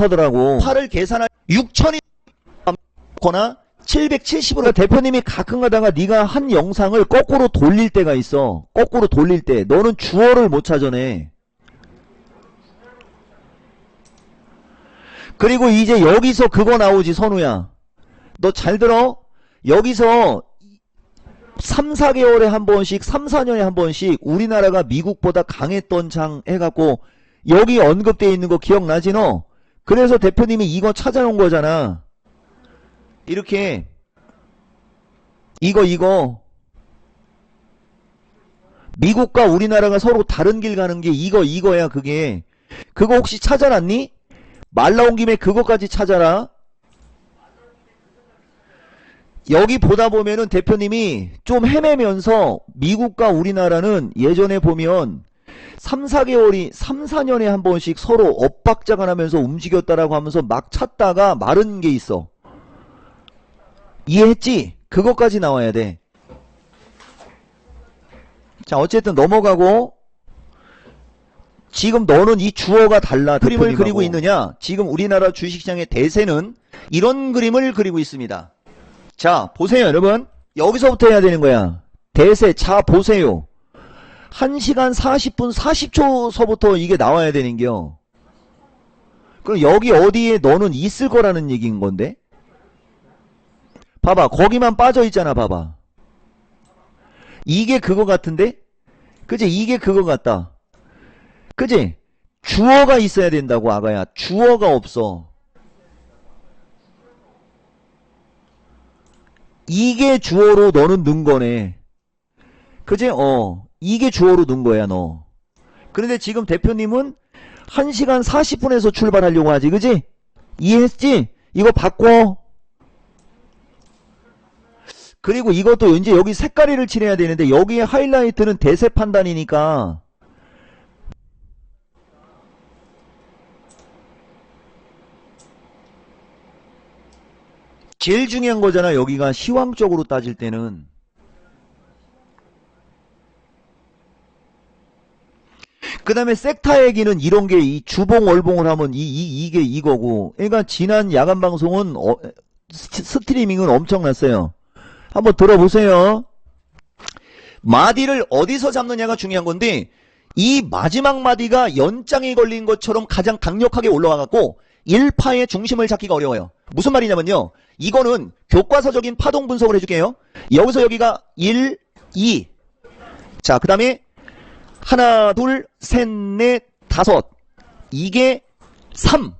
못하더라고. 8을 계산할 6천이 거나 770으로 대표님이 가끔 가다가 네가 한 영상을 거꾸로 돌릴 때가 있어. 거꾸로 돌릴 때 너는 주어를 못 찾아내. 그리고 이제 여기서 그거 나오지 선우야. 너 잘 들어? 여기서 3, 4개월에 한 번씩 3, 4년에 한 번씩 우리나라가 미국보다 강했던 장 해갖고 여기 언급되어 있는 거 기억나지 너? 그래서 대표님이 이거 찾아놓은 거잖아. 이렇게 이거 미국과 우리나라가 서로 다른 길 가는 게 이거야 그게. 그거 혹시 찾아놨니? 말 나온 김에 그거까지 찾아라. 여기 보다 보면은 대표님이 좀 헤매면서 미국과 우리나라는 예전에 보면 3, 4개월이 3, 4년에 한 번씩 서로 엇박자가 나면서 움직였다라고 하면서 막 찾다가 마른 게 있어. 이해했지? 그것까지 나와야 돼. 자, 어쨌든 넘어가고 지금 너는 이 주어가 달라. 그림을 그리고 있느냐? 지금 우리나라 주식시장의 대세는 이런 그림을 그리고 있습니다. 자, 보세요, 여러분. 여기서부터 해야 되는 거야. 대세, 자, 보세요. 1시간 40분 40초서부터 이게 나와야 되는겨. 그럼 여기 어디에 너는 있을 거라는 얘기인 건데? 봐봐, 거기만 빠져 있잖아, 봐봐. 이게 그거 같은데? 그지? 이게 그거 같다. 그지? 주어가 있어야 된다고, 아가야. 주어가 없어. 이게 주어로 너는 넣은 거네. 그지? 이게 주어로 넣은 거야, 너. 그런데 지금 대표님은 1시간 40분에서 출발하려고 하지, 그지? 이해했지? 이거 바꿔. 그리고 이것도 이제 여기 색깔이를 칠해야 되는데 여기에 하이라이트는 대세 판단이니까 제일 중요한 거잖아. 여기가 시황적으로 따질 때는. 그 다음에 섹타 얘기는 이런 게 이 주봉 월봉을 하면 이게 이거고. 그러니까 지난 야간 방송은 스트리밍은 엄청났어요. 한번 들어보세요. 마디를 어디서 잡느냐가 중요한 건데 이 마지막 마디가 연장이 걸린 것처럼 가장 강력하게 올라와갖고 1파의 중심을 잡기가 어려워요. 무슨 말이냐면요. 이거는 교과서적인 파동 분석을 해줄게요. 여기서 여기가 1, 2. 자, 그 다음에 하나, 둘, 셋, 넷, 다섯. 이게 3.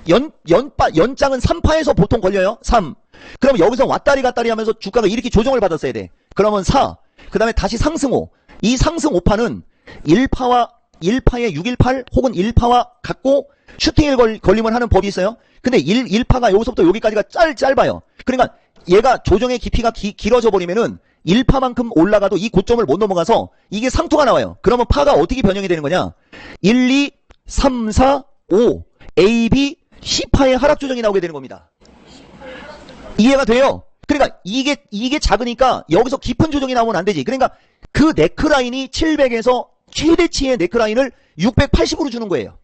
연장은 3파에서 보통 걸려요. 3. 그럼 여기서 왔다리 갔다리 하면서 주가가 이렇게 조정을 받았어야 돼. 그러면 4. 그 다음에 다시 상승 5. 이 상승 5파는 1파의 618 혹은 1파와 같고 슈팅을 걸림을 하는 법이 있어요. 근데 1파가 여기서부터 여기까지가 짧아요. 그러니까 얘가 조정의 깊이가 길어져 버리면은 1파만큼 올라가도 이 고점을 못 넘어가서 이게 상투가 나와요. 그러면 파가 어떻게 변형이 되는 거냐? 1, 2, 3, 4, 5 A, B, C파의 하락 조정이 나오게 되는 겁니다. 이해가 돼요? 그러니까 이게 작으니까 여기서 깊은 조정이 나오면 안 되지. 그러니까 그 네크라인이 700에서 최대치의 네크라인을 680으로 주는 거예요.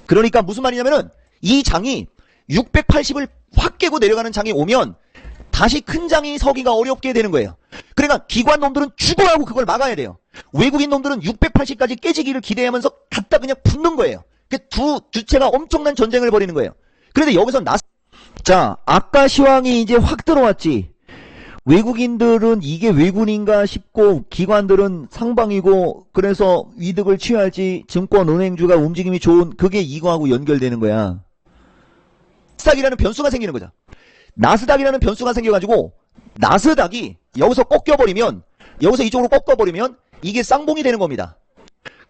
그러니까 무슨 말이냐면은 이 장이 680을 확 깨고 내려가는 장이 오면 다시 큰 장이 서기가 어렵게 되는 거예요. 그러니까 기관 놈들은 죽어하고 그걸 막아야 돼요. 외국인 놈들은 680까지 깨지기를 기대하면서 갖다 그냥 붙는 거예요. 그 두 주체가 엄청난 전쟁을 벌이는 거예요. 그런데 여기서 자, 아까 시황이 이제 확 들어왔지. 외국인들은 이게 외군인가 싶고 기관들은 상방이고 그래서 이득을 취할지 증권 은행주가 움직임이 좋은 그게 이거하고 연결되는 거야. 나스닥이라는 변수가 생기는 거죠. 나스닥이라는 변수가 생겨가지고 나스닥이 여기서 꺾여버리면 여기서 이쪽으로 꺾어버리면 이게 쌍봉이 되는 겁니다.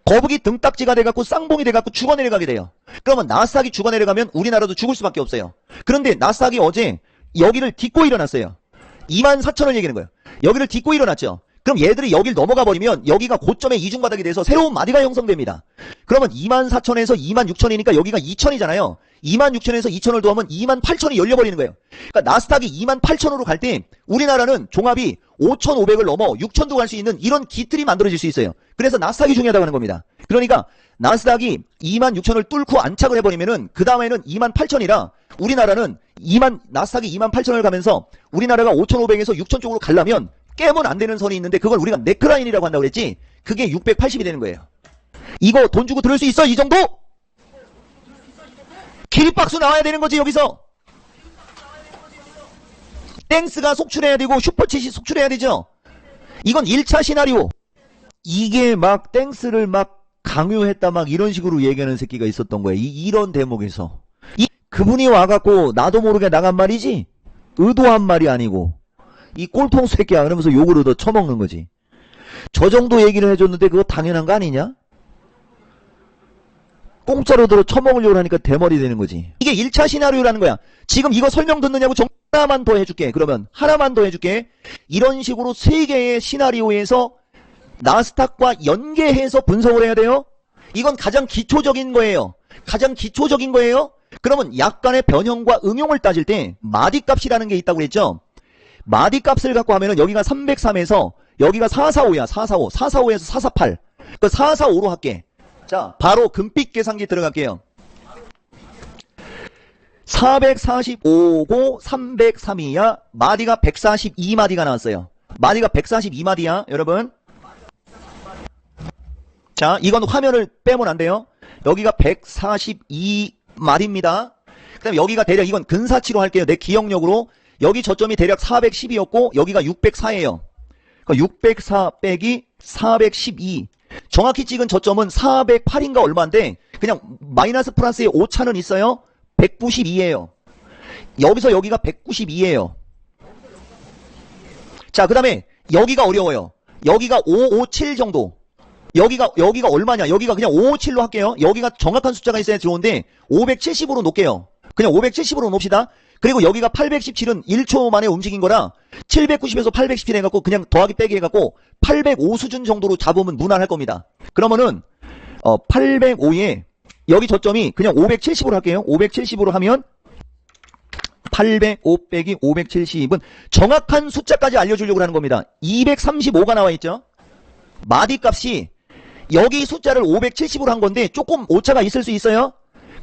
거북이 등딱지가 돼갖고 쌍봉이 돼갖고 죽어내려가게 돼요. 그러면 나스닥이 죽어내려가면 우리나라도 죽을 수밖에 없어요. 그런데 나스닥이 어제 여기를 딛고 일어났어요. 24,000원 얘기하는 거예요. 여기를 딛고 일어났죠. 그럼 얘들이 여길 넘어가 버리면 여기가 고점의 이중바닥이 돼서 새로운 마디가 형성됩니다. 그러면 24,000에서 26,000이니까 여기가 2,000이잖아요. 26,000에서 2,000을 더하면 28,000이 열려버리는 거예요. 그러니까 나스닥이 28,000으로 갈 때 우리나라는 종합이 5,500을 넘어 6,000도 갈 수 있는 이런 기틀이 만들어질 수 있어요. 그래서 나스닥이 중요하다고 하는 겁니다. 그러니까 나스닥이 26,000을 뚫고 안착을 해버리면은 그 다음에는 28,000이라 우리나라는 나스닥이 28,000을 가면서 우리나라가 5,500에서 6,000 쪽으로 가려면 깨면 안 되는 선이 있는데 그걸 우리가 네크라인이라고 한다고 그랬지. 그게 680이 되는 거예요. 이거 돈 주고 들을 수 있어? 이 정도? 기립박수 나와야 되는 거지 여기서. 땡스가 속출해야 되고 슈퍼챗이 속출해야 되죠. 이건 1차 시나리오. 이게 막 땡스를 막 강요했다 막 이런 식으로 얘기하는 새끼가 있었던 거예요. 이런 대목에서. 그분이 와갖고 나도 모르게 나간 말이지 의도한 말이 아니고 이 꼴통 새끼야 그러면서 욕을 얻어 처먹는 거지. 저 정도 얘기를 해줬는데 그거 당연한 거 아니냐? 공짜로 들어 처먹으려고 하니까 대머리 되는 거지. 이게 1차 시나리오라는 거야. 지금 이거 설명 듣느냐고 하나만 더 해줄게. 그러면 하나만 더 해줄게. 이런 식으로 3개의 시나리오에서 나스닥과 연계해서 분석을 해야 돼요. 이건 가장 기초적인 거예요. 가장 기초적인 거예요. 그러면 약간의 변형과 응용을 따질 때 마디값이라는 게 있다고 그랬죠. 마디값을 갖고 하면은 여기가 303에서 여기가 445야. 445. 445에서 448. 그 445로 할게. 자, 바로 금빛 계산기 들어갈게요. 445고 303이야. 마디가 142마디가 나왔어요. 마디가 142마디야, 여러분. 자, 이건 화면을 빼면 안 돼요. 여기가 142마디입니다. 그 다음에 여기가 대략, 이건 근사치로 할게요. 내 기억력으로. 여기 저점이 대략 410이었고, 여기가 604예요. 604 빼기 412. 정확히 찍은 저점은 408인가 얼마인데, 그냥 마이너스 플러스에 오차는 있어요. 192예요. 여기서 여기가 192예요. 자, 그 다음에 여기가 어려워요. 여기가 557 정도. 여기가 얼마냐? 여기가 그냥 557로 할게요. 여기가 정확한 숫자가 있어야 좋은데 570으로 놓을게요. 그냥 570으로 놓읍시다. 그리고 여기가 817은 1초 만에 움직인 거라 790에서 817 해갖고 그냥 더하기 빼기 해갖고 805 수준 정도로 잡으면 무난할 겁니다. 그러면은 805에 여기 저점이 그냥 570으로 할게요. 570으로 하면 805 빼기 570은 정확한 숫자까지 알려주려고 하는 겁니다. 235가 나와 있죠. 마디 값이 여기 숫자를 570으로 한 건데 조금 오차가 있을 수 있어요.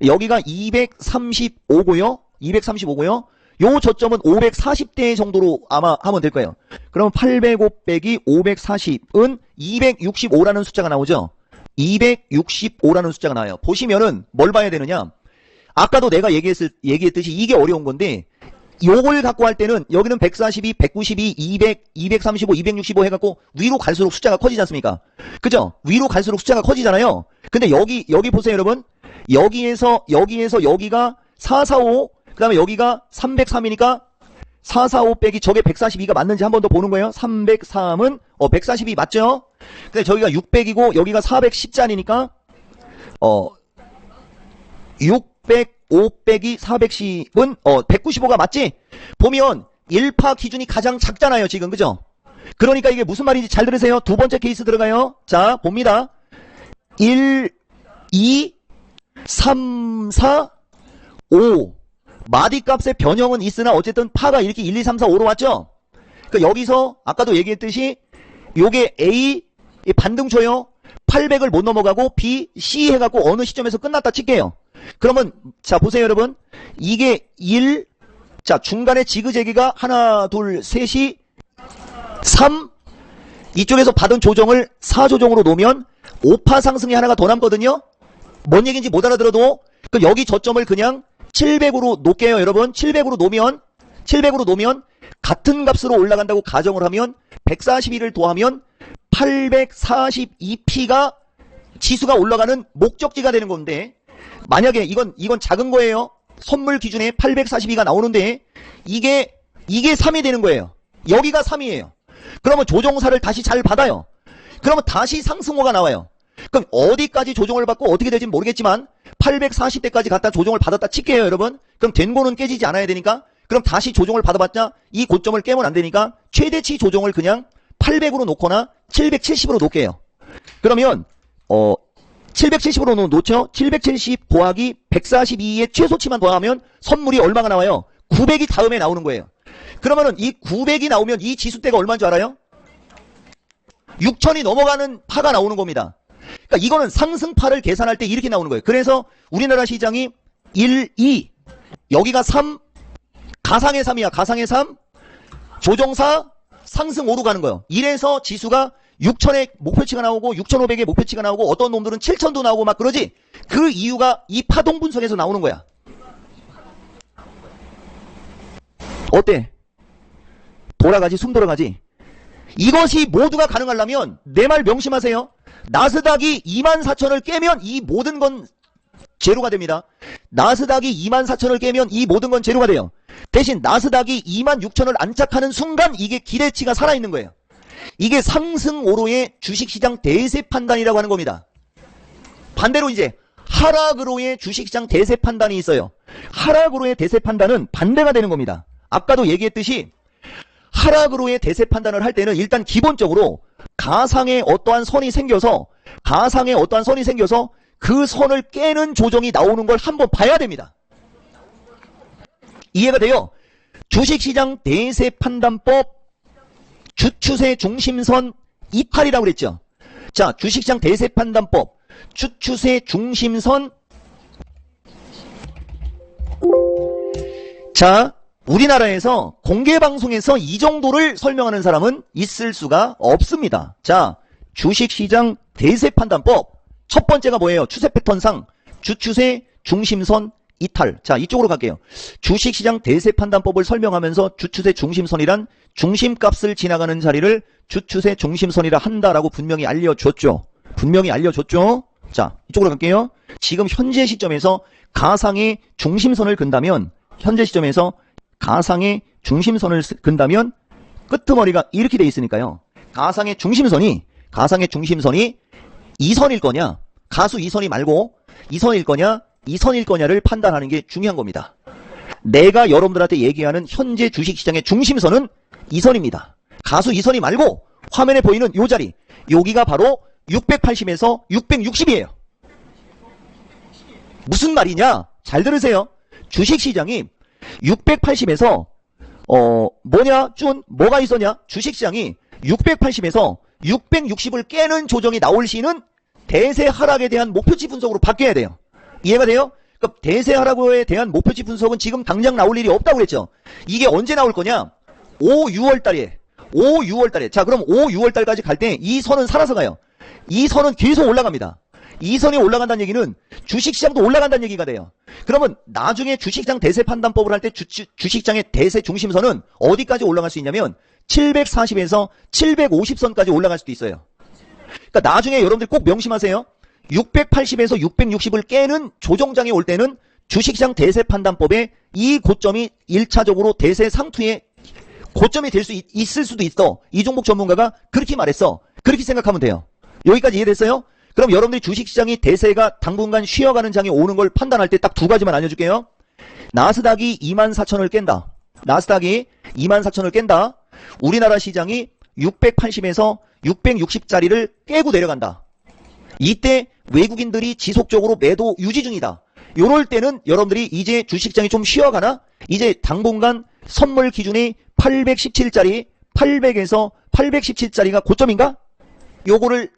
여기가 235고요. 235고요. 요 저점은 540대 정도로 아마 하면 될 거예요. 그럼 805 빼기 540은 265라는 숫자가 나오죠. 265라는 숫자가 나와요. 보시면은 뭘 봐야 되느냐. 아까도 내가 얘기했듯이 이게 어려운 건데 요걸 갖고 할 때는 여기는 142, 192, 200, 235, 265 해갖고 위로 갈수록 숫자가 커지지 않습니까? 그죠? 위로 갈수록 숫자가 커지잖아요. 근데 여기 보세요 여러분. 여기에서 여기가 445, 그 다음에 여기가 303이니까 445 빼기 저게 142가 맞는지 한 번 더 보는 거예요. 303은 142 맞죠? 근데 저기가 600이고 여기가 410짜리니까 605 빼기 410은 195가 맞지? 보면 1파 기준이 가장 작잖아요 지금. 그죠? 그러니까 이게 무슨 말인지 잘 들으세요. 두 번째 케이스 들어가요. 자 봅니다. 1, 2, 3, 4, 5 마디값의 변형은 있으나 어쨌든 파가 이렇게 1, 2, 3, 4, 5로 왔죠? 그러니까 여기서 아까도 얘기했듯이 요게 A 반등초요. 800을 못 넘어가고 B, C 해갖고 어느 시점에서 끝났다 칠게요. 그러면 자 보세요 여러분. 이게 1, 자 중간에 지그재기가 하나 둘 셋이 3, 이쪽에서 받은 조정을 4조정으로 놓으면 5파 상승이 하나가 더 남거든요. 뭔 얘기인지 못 알아들어도 그럼 여기 저점을 그냥 700으로 놓을게요 여러분. 700으로 놓으면 같은 값으로 올라간다고 가정을 하면 141을 더하면 842P가 지수가 올라가는 목적지가 되는 건데, 만약에 이건 작은 거예요. 선물 기준에 842가 나오는데 이게 3이 되는 거예요. 여기가 3이에요. 그러면 조정사를 다시 잘 받아요. 그러면 다시 상승호가 나와요. 그럼 어디까지 조정을 받고 어떻게 될지는 모르겠지만 840대까지 갖다 조정을 받았다 칠게요 여러분. 그럼 된 거는 깨지지 않아야 되니까, 그럼 다시 조정을 받아봤자 이 고점을 깨면 안 되니까 최대치 조정을 그냥 800으로 놓거나 770으로 놓을게요. 그러면 770으로 놓죠. 770 더하기 142의 최소치만 더하면 선물이 얼마가 나와요? 900이 다음에 나오는 거예요. 그러면은 이 900이 나오면 이 지수대가 얼마인 줄 알아요? 6000이 넘어가는 파가 나오는 겁니다. 그러니까 그러니까 이거는 상승파를 계산할 때 이렇게 나오는 거예요. 그래서 우리나라 시장이 1, 2, 여기가 3, 가상의 3이야. 가상의 3, 조정사, 상승 5로 가는 거예요. 이래서 지수가 6,000에 목표치가 나오고 6,500에 목표치가 나오고 어떤 놈들은 7,000도 나오고 막 그러지. 그 이유가 이 파동 분석에서 나오는 거야. 어때? 돌아가지, 숨 돌아가지. 이것이 모두가 가능하려면 내 말 명심하세요. 나스닥이 24,000을 깨면 이 모든 건 제로가 됩니다. 나스닥이 24,000을 깨면 이 모든 건 제로가 돼요. 대신 나스닥이 26,000을 안착하는 순간 이게 기대치가 살아있는 거예요. 이게 상승 오로의 주식시장 대세 판단이라고 하는 겁니다. 반대로 이제 하락으로의 주식시장 대세 판단이 있어요. 하락으로의 대세 판단은 반대가 되는 겁니다. 아까도 얘기했듯이 하락으로의 대세 판단을 할 때는 일단 기본적으로 가상의 어떠한 선이 생겨서 그 선을 깨는 조정이 나오는 걸 한번 봐야 됩니다. 이해가 돼요? 주식시장 대세 판단법 주추세 중심선 이탈이라고 그랬죠. 자, 주식시장 대세 판단법 주추세 중심선. 자, 우리나라에서 공개방송에서 이 정도를 설명하는 사람은 있을 수가 없습니다. 자, 주식시장 대세 판단법 첫 번째가 뭐예요? 추세 패턴상 주추세 중심선 이탈. 자, 이쪽으로 갈게요. 주식시장 대세 판단법을 설명하면서 주추세 중심선이란 중심값을 지나가는 자리를 주추세 중심선이라 한다라고 분명히 알려줬죠. 자, 이쪽으로 갈게요. 지금 현재 시점에서 가상의 중심선을 근다면 끄트머리가 이렇게 돼 있으니까요. 가상의 중심선이 이선일 거냐, 가수 이선이 말고 이선일 거냐, 이선일 거냐를 판단하는 게 중요한 겁니다. 내가 여러분들한테 얘기하는 현재 주식시장의 중심선은 이선입니다. 가수 이선이 말고 화면에 보이는 요 자리, 여기가 바로 680에서 660이에요. 무슨 말이냐? 잘 들으세요. 주식시장이 680에서 뭐가 있었냐? 주식시장이 680에서 660을 깨는 조정이 나올 시는 대세 하락에 대한 목표치 분석으로 바뀌어야 돼요. 이해가 돼요? 그러니까 대세 하락에 대한 목표치 분석은 지금 당장 나올 일이 없다고 그랬죠. 이게 언제 나올 거냐? 5, 6월 달에. 자, 그럼 5, 6월 달까지 갈 때 이 선은 살아서 가요. 이 선은 계속 올라갑니다. 이 선이 올라간다는 얘기는 주식시장도 올라간다는 얘기가 돼요. 그러면 나중에 주식시장 대세 판단법을 할 때 주식시장의 대세 중심선은 어디까지 올라갈 수 있냐면 740에서 750선까지 올라갈 수도 있어요. 그러니까 나중에 여러분들 꼭 명심하세요. 680에서 660을 깨는 조정장이 올 때는 주식시장 대세 판단법의 이 고점이 1차적으로 대세 상투의 고점이 될 수 있을 수도 있어. 이종복 전문가가 그렇게 말했어. 그렇게 생각하면 돼요. 여기까지 이해됐어요? 그럼 여러분들이 주식시장이 대세가 당분간 쉬어가는 장이 오는 걸 판단할 때 딱 두 가지만 알려줄게요. 나스닥이 24,000을 깬다. 우리나라 시장이 680에서 660짜리를 깨고 내려간다. 이때 외국인들이 지속적으로 매도 유지 중이다. 요럴 때는 여러분들이 이제 주식시장이 좀 쉬어가나? 이제 당분간 선물 기준이 817짜리, 800에서 817짜리가 고점인가? 요거를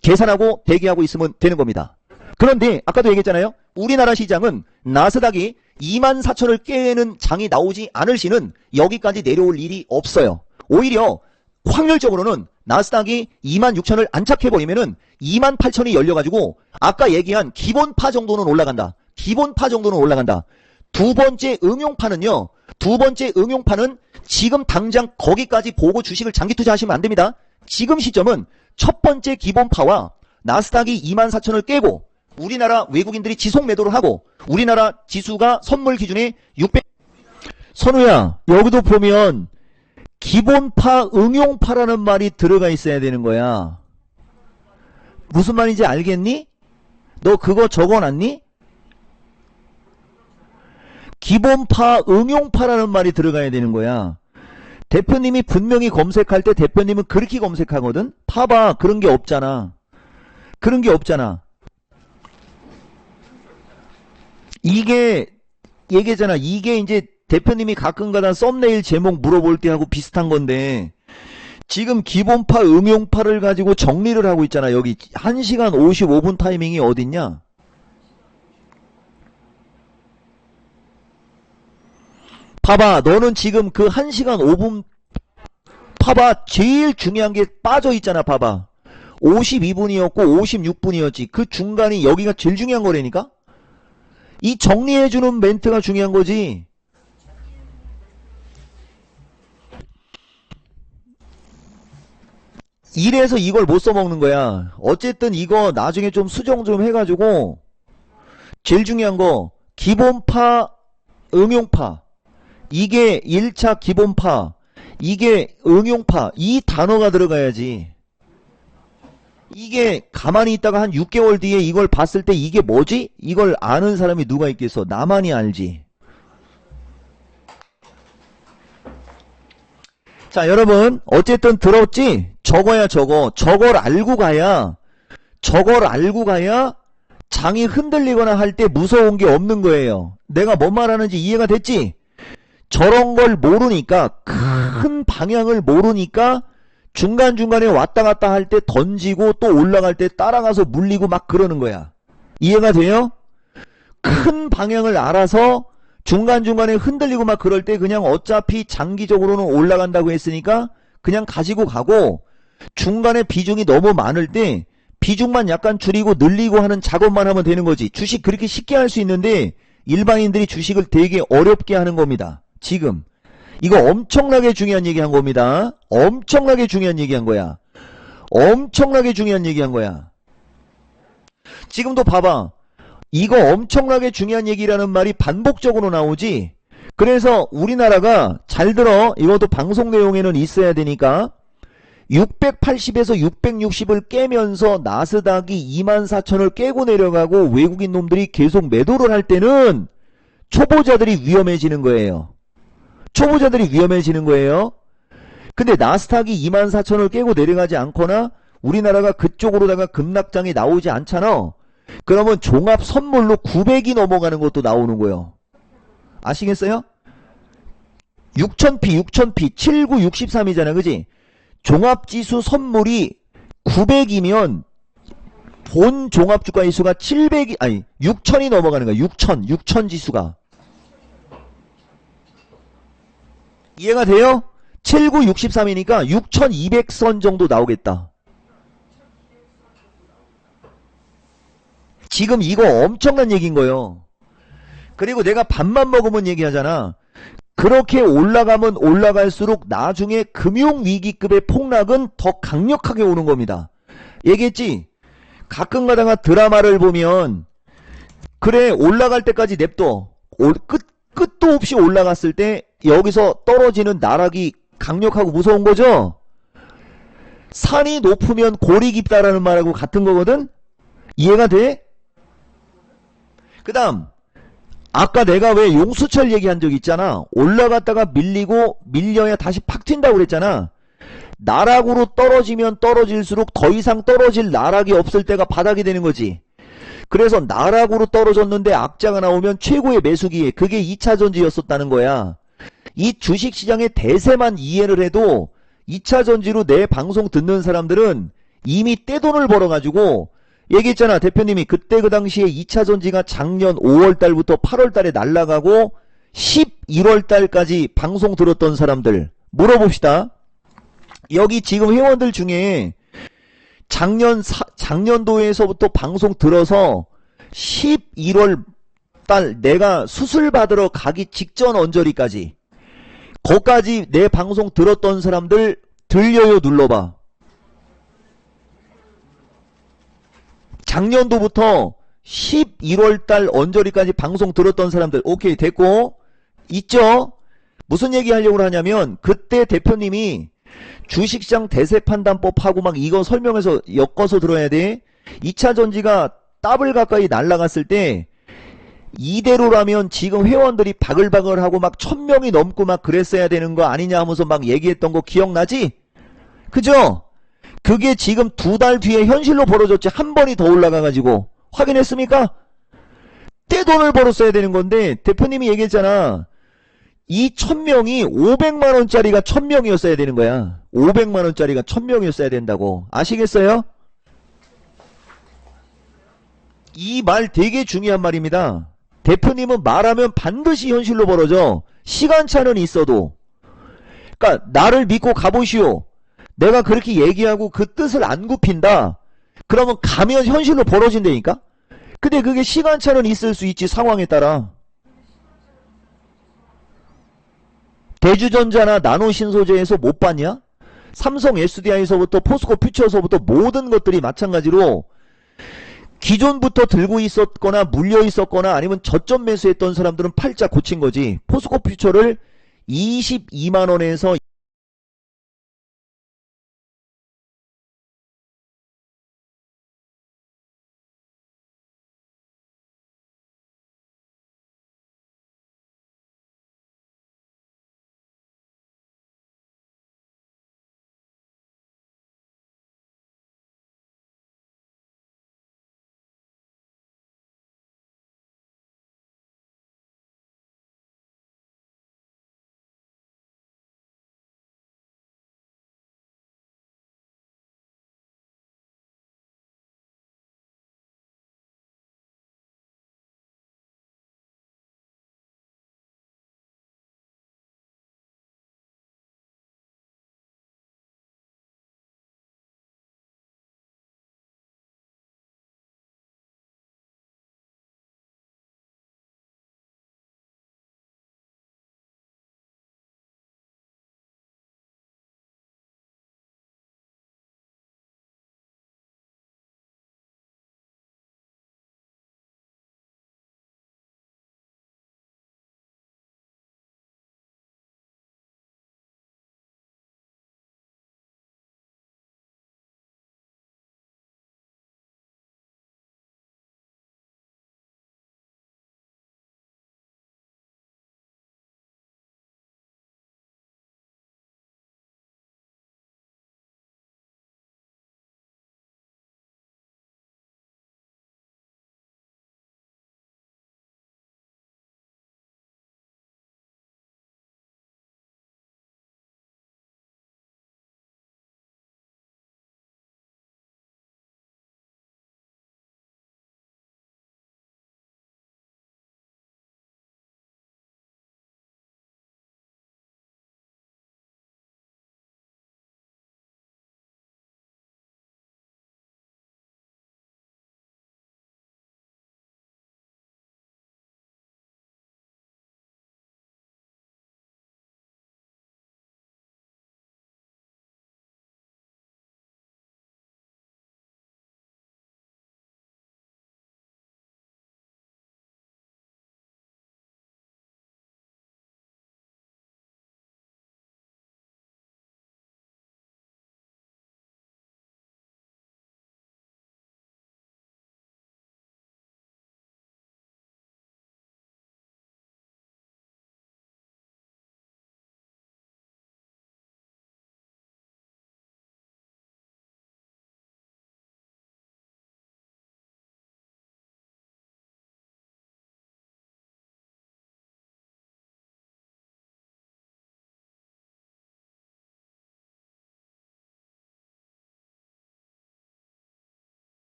계산하고 대기하고 있으면 되는 겁니다. 그런데 아까도 얘기했잖아요. 우리나라 시장은 나스닥이 24,000을 깨는 장이 나오지 않을 시는 여기까지 내려올 일이 없어요. 오히려 확률적으로는 나스닥이 26,000을 안착해버리면은 28,000이 열려가지고 아까 얘기한 기본파 정도는 올라간다. 두 번째 응용파는 지금 당장 거기까지 보고 주식을 장기 투자하시면 안 됩니다. 지금 시점은 첫 번째 기본파와 나스닥이 24,000을 깨고 우리나라 외국인들이 지속 매도를 하고 우리나라 지수가 선물 기준에 600. 선우야, 여기도 보면 기본파, 응용파라는 말이 들어가 있어야 되는 거야. 무슨 말인지 알겠니? 너 그거 적어놨니? 기본파, 응용파라는 말이 들어가야 되는 거야. 대표님이 분명히 검색할 때 대표님은 그렇게 검색하거든? 봐봐. 그런 게 없잖아. 이게 얘기잖아. 이게 이제 대표님이 가끔가다 썸네일 제목 물어볼 때 하고 비슷한 건데 지금 기본파, 응용파를 가지고 정리를 하고 있잖아. 여기 1시간 55분 타이밍이 어딨냐? 봐봐. 너는 지금 그 1시간 5분 봐봐. 제일 중요한 게 빠져 있잖아. 봐봐. 52분이었고 56분이었지. 그 중간이 여기가 제일 중요한 거라니까? 이 정리해주는 멘트가 중요한 거지. 이래서 이걸 못 써먹는 거야. 어쨌든 이거 나중에 좀 수정 좀 해가지고 제일 중요한 거 기본파, 응용파, 이게 1차 기본파, 이게 응용파, 이 단어가 들어가야지. 이게 가만히 있다가 한 6개월 뒤에 이걸 봤을 때 이게 뭐지? 이걸 아는 사람이 누가 있겠어? 나만이 알지. 자, 여러분 어쨌든 들었지? 저걸 알고 가야 장이 흔들리거나 할 때 무서운 게 없는 거예요. 내가 뭔 말하는지 이해가 됐지? 저런 걸 모르니까, 큰 방향을 모르니까 중간중간에 왔다 갔다 할 때 던지고 또 올라갈 때 따라가서 물리고 막 그러는 거야. 이해가 돼요? 큰 방향을 알아서 중간중간에 흔들리고 막 그럴 때 그냥 어차피 장기적으로는 올라간다고 했으니까 그냥 가지고 가고, 중간에 비중이 너무 많을 때 비중만 약간 줄이고 늘리고 하는 작업만 하면 되는 거지. 주식 그렇게 쉽게 할 수 있는데 일반인들이 주식을 되게 어렵게 하는 겁니다. 지금 이거 엄청나게 중요한 얘기 한 겁니다. 엄청나게 중요한 얘기 한 거야. 엄청나게 중요한 얘기 한 거야. 지금도 봐봐. 이거 엄청나게 중요한 얘기라는 말이 반복적으로 나오지. 그래서 우리나라가, 잘 들어, 이것도 방송 내용에는 있어야 되니까, 680에서 660을 깨면서 나스닥이 24,000을 깨고 내려가고 외국인 놈들이 계속 매도를 할 때는 초보자들이 위험해지는 거예요. 초보자들이 위험해지는 거예요. 근데 나스닥이 24,000을 깨고 내려가지 않거나 우리나라가 그쪽으로다가 급락장이 나오지 않잖아. 그러면 종합 선물로 900이 넘어가는 것도 나오는 거예요. 아시겠어요? 6000P 7963이잖아. 그지? 종합지수 선물이 900이면 본 종합주가지수가 6000이 넘어가는 거야. 6000 지수가. 이해가 돼요? 7963이니까 6200선 정도 나오겠다. 지금 이거 엄청난 얘기인 거예요. 그리고 내가 밥만 먹으면 얘기하잖아. 그렇게 올라가면 올라갈수록 나중에 금융위기급의 폭락은 더 강력하게 오는 겁니다. 얘기했지? 가끔 가다가 드라마를 보면, 그래 올라갈 때까지 냅둬. 끝도 없이 올라갔을 때 여기서 떨어지는 나락이 강력하고 무서운 거죠? 산이 높으면 골이 깊다라는 말하고 같은 거거든? 이해가 돼? 그 다음, 아까 내가 왜 용수철 얘기한 적 있잖아. 올라갔다가 밀리고 밀려야 다시 팍 튄다고 그랬잖아. 나락으로 떨어지면 떨어질수록 더 이상 떨어질 나락이 없을 때가 바닥이 되는 거지. 그래서 나락으로 떨어졌는데 악자가 나오면 최고의 매수기에, 그게 2차전지였었다는 거야. 이 주식시장의 대세만 이해를 해도 2차전지로 내 방송 듣는 사람들은 이미 떼돈을 벌어가지고, 얘기했잖아. 대표님이 그때 그 당시에 2차전지가 작년 5월달부터 8월달에 날아가고 11월달까지 방송 들었던 사람들 물어봅시다. 여기 지금 회원들 중에 작년도에서부터 방송 들어서 11월달 내가 수술 받으러 가기 직전 언저리까지, 거기까지 내 방송 들었던 사람들 들려요 눌러봐. 작년도부터 11월달 언저리까지 방송 들었던 사람들, 오케이 됐고, 있죠? 무슨 얘기 하려고 하냐면, 그때 대표님이 주식시장 대세판단법하고 막 이거 설명해서 엮어서 들어야 돼. 2차전지가 더블 가까이 날아갔을 때 이대로라면 지금 회원들이 바글바글하고 막 1000명이 넘고 막 그랬어야 되는 거 아니냐 하면서 막 얘기했던 거 기억나지? 그죠? 그게 지금 2달 뒤에 현실로 벌어졌지. 한 번이 더 올라가가지고. 확인했습니까? 떼돈을 벌었어야 되는 건데 대표님이 얘기했잖아. 이 1000명이 500만원짜리가 1000명이었어야 되는 거야. 500만원짜리가 1000명이었어야 된다고. 아시겠어요? 이 말 되게 중요한 말입니다. 대표님은 말하면 반드시 현실로 벌어져. 시간차는 있어도. 그러니까 나를 믿고 가보시오. 내가 그렇게 얘기하고 그 뜻을 안 굽힌다. 그러면 가면 현실로 벌어진다니까? 근데 그게 시간차는 있을 수 있지, 상황에 따라. 대주전자나 나노신소재에서 못 봤냐? 삼성 SDI에서부터 포스코 퓨처에서부터 모든 것들이 마찬가지로 기존부터 들고 있었거나 물려 있었거나 아니면 저점 매수했던 사람들은 팔자 고친 거지. 포스코 퓨처를 22만원에서